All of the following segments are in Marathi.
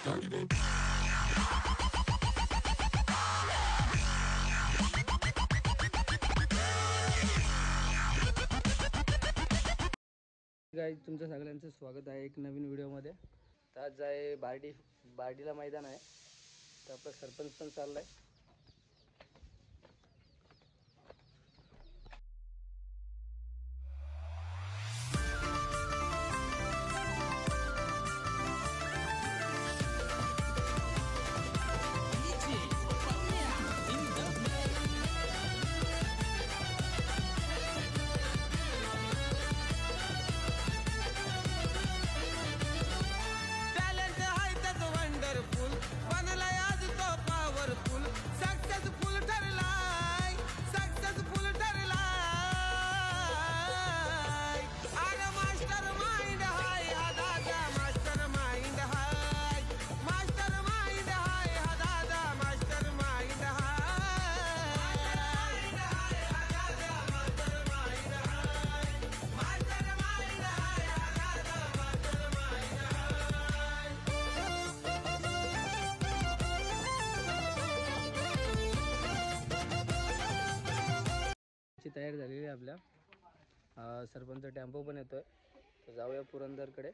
गाईज तुमचं सगळ्यांचं स्वागत आहे एक नवीन व्हिडिओमध्ये. तर आज आहे बार्डीला मैदान आहे. तर आपला सरपंच पण चाललाय. तयारी झालेली आहे आपल्या. सरपंच टेम्पो पण येतोय. तर जाऊया पुरंदरकडे.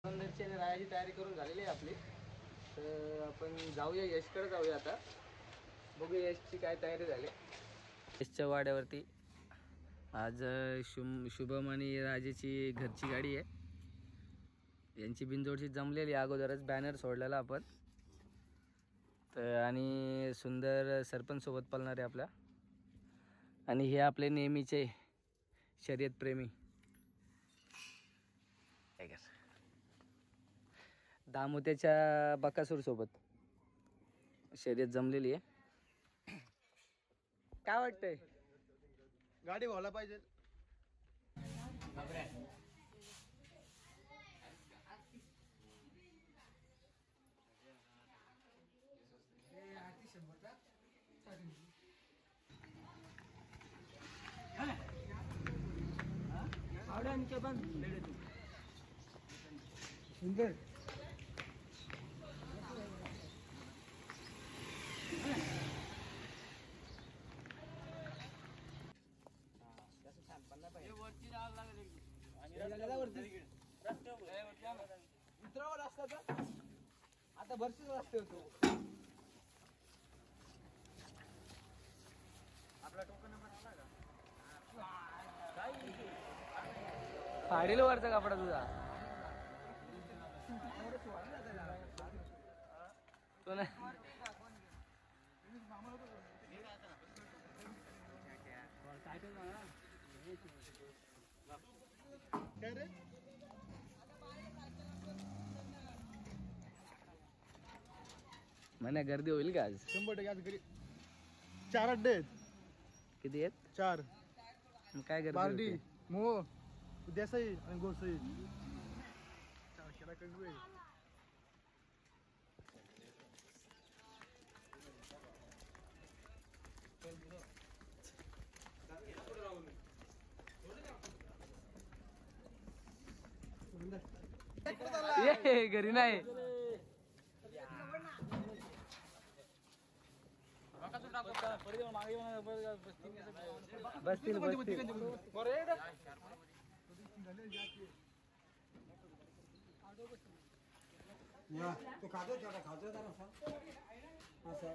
पुरंदरची आणि रायाची तयारी करून झालेली आहे आपली. तर आपण जाऊया यशकडे जाऊया आता. बघूया यशची काय तयारी झाली. यशच्या वाड्यावरती आज शुभम आणि राजेची घरची गाडी आहे. यांची बिनजोडची जमलेली अगोदरच बॅनर सोडलेला आपण. तर आणि सुंदर सरपंच सोबत पळणारे आपल्या. आणि हे आपले नेहमीचे शर्यत प्रेमी दामोत्याच्या बकासूर सोबत शर्यत जमलेली आहे. काय वाटतंय? गाडी व्हायला पाहिजे. सुंदर मित्रावर असता तर आता भरशीच रस्ते होतो. आपला टोकन नंबर आला का? फाडील वरचा कपडा तुझा तो नाही. काय रे म्हणे गर्दी होईल का आज? 100% आज घरी 4 अड्डे आहेत. किती आहेत? 4. मग काय गर्दी बार्डी, होते? मोह, देसाई आणि गोसाई. 4 केला कंडू आहे. ये घरी नाही. बसतील तो खातो जरा असं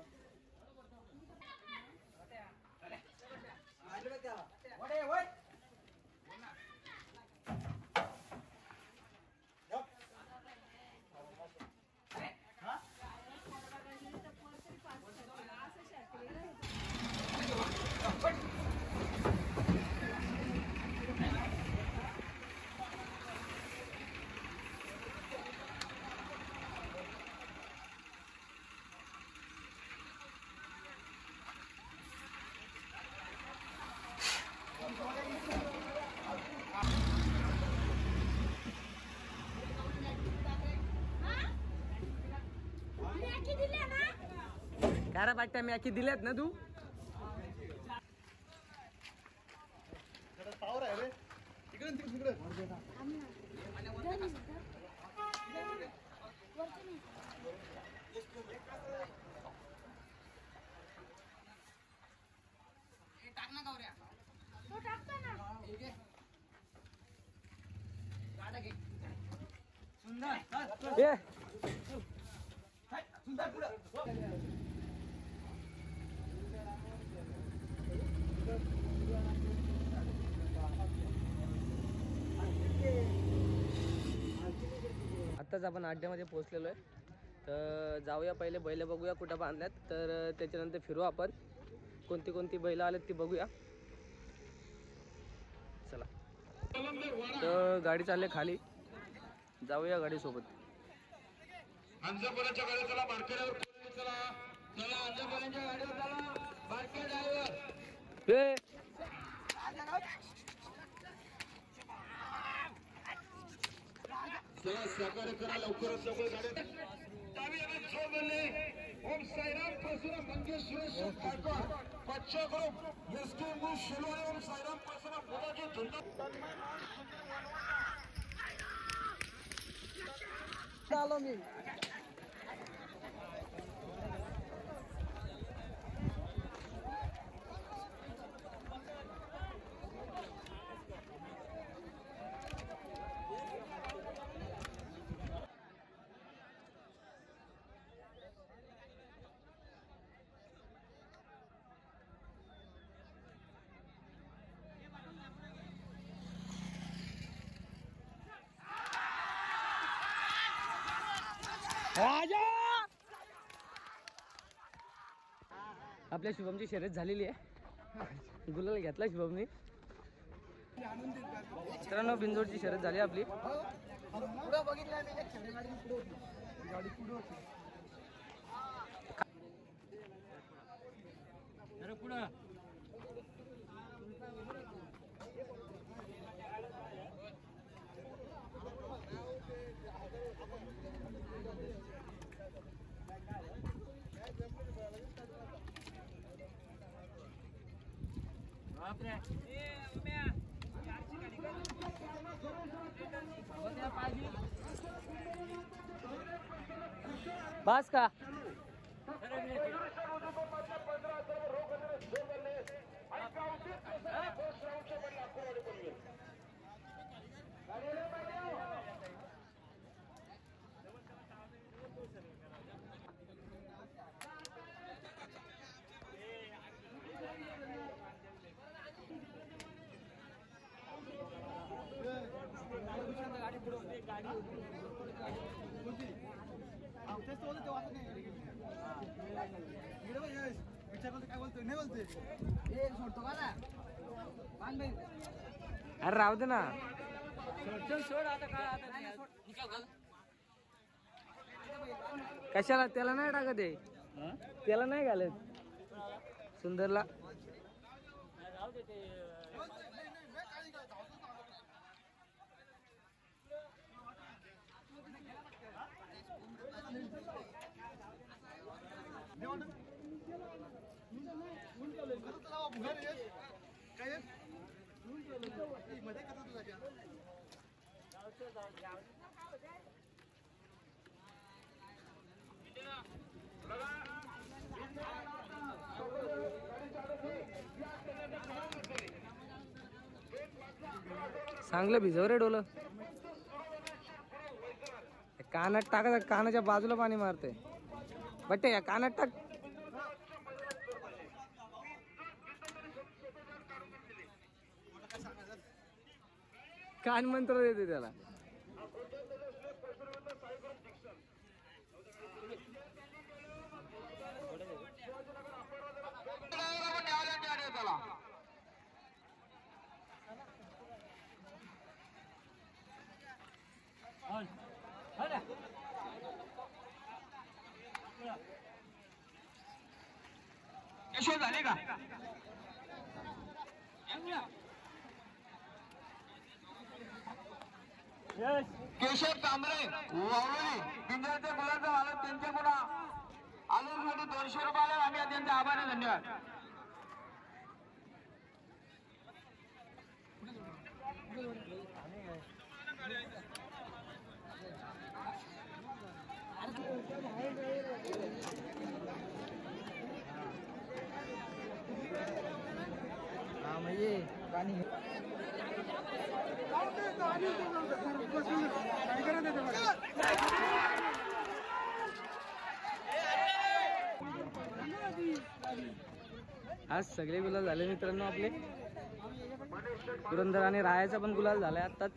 12 पाट्या मी आखी दिल्यात ना तू. पावर आहे रे इकडे तिकडे. टाक ना गौऱ्या. तो टाकतो ना. गाडा घे. सुंदर. सुंदर पुढं. आत्ताच आपण अड्ड्यामध्ये पोहोचलेलो आहे. तर जाऊया पहिले बैल बघूया कुठं बांधल्यात. तर त्याच्यानंतर फिरू आपण. कोणती कोणती बैल आलेत ती बघूया. चला. तर गाडी चालली खाली. जाऊया गाडीसोबत. अंजपर्यंतच्या गाडीवर चला, बारकेड्यावर चला, चला अंजपर्यंतच्या गाडीवर चला, बारके ड्रायव्हर. चला सहकार्य करा लवकरात लवकर गाड्या. चावी आणि जो बोलले ओम साईराम परशुराम मंगेश सुरेश गायकवाड बच्चा group SK English शिलोळे Om Sairam Parshuram बोलाजी धुंदा. आलो मी. आपल्या शुभमची शर्यत झालेली आहे. गुलाल घेतला शुभमनी. मित्रांनो बिंजोडची शर्यत झाली आपली. पुढं बघितलं मी गाडी पुढे होती. अरे पुढं. बस का. गाडी पुढे होती. गाडी तेच तो ते वाटत नाही. विचार करतो काय बोलतोय नाही बोलतोय. हे सोडतो का ना. अरे राहू दे ना. सोड आता काय आता. कशाला त्याला नाही टाकत आहे. त्याला नाही घालत सुंदरला. चांगलं भिजव रे डोलं. कानात टाका. कानाच्या बाजूला पाणी मारते बट्टे. या कानात टाक. कान मंत्र देते त्याला. यशोद झाले का. केशव कांबळे वावळी पिंजरच्या मुलाचा वालत त्यांच्या पुन्हा आलोसाठी 200 रुपयाला आम्ही अत्यंत आभार आहे. धन्यवाद. हा म्हणजे पाणी आज सगळे गुलाल झाले मित्रांनो आपले. पुरंदर आणि रायाचा पण गुलाल झालाय आताच.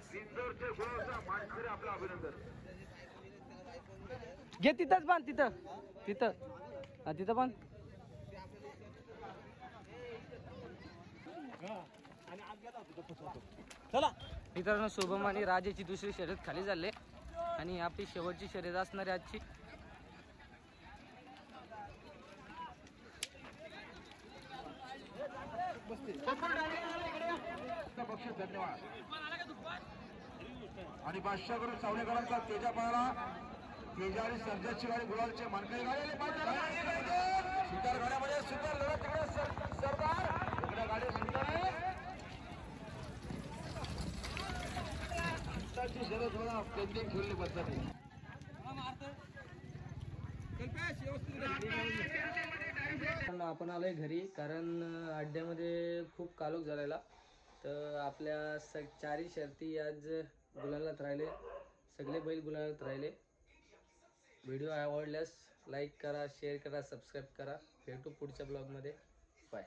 घे तिथंच बांध, तिथं तिथं हा तिथं बांध. चला मित्रांनो, शुभम आणि राजेची दुसरी शर्यत खाली झाले आणि आपली शेवटची शर्यत असणार आहे आजची. बक्षीस. धन्यवाद. आणि बादशाहकडून सावलेकरांचा तेजा पळाला. तेजा आणि सर्जाची गाडी गुलालचे मानकरी गाडी सुंदर गाड्यामध्ये सुंदर लढत तिकडे सरदार इकडे गाडी सुंदर आहे. शरद बघा पेंडिंग ठेवली पद्धती. आपण आलोय घरी कारण अड्ड्यामध्ये खूप कालोख झालेला. तर आपल्या चारही शर्ती आज गुलालात राहिले. सगळे बैल गुलालात राहिले. व्हिडिओ आवडल्यास लाईक करा, शेअर करा, सबस्क्राईब करा. भेटू पुढच्या ब्लॉगमध्ये. बाय.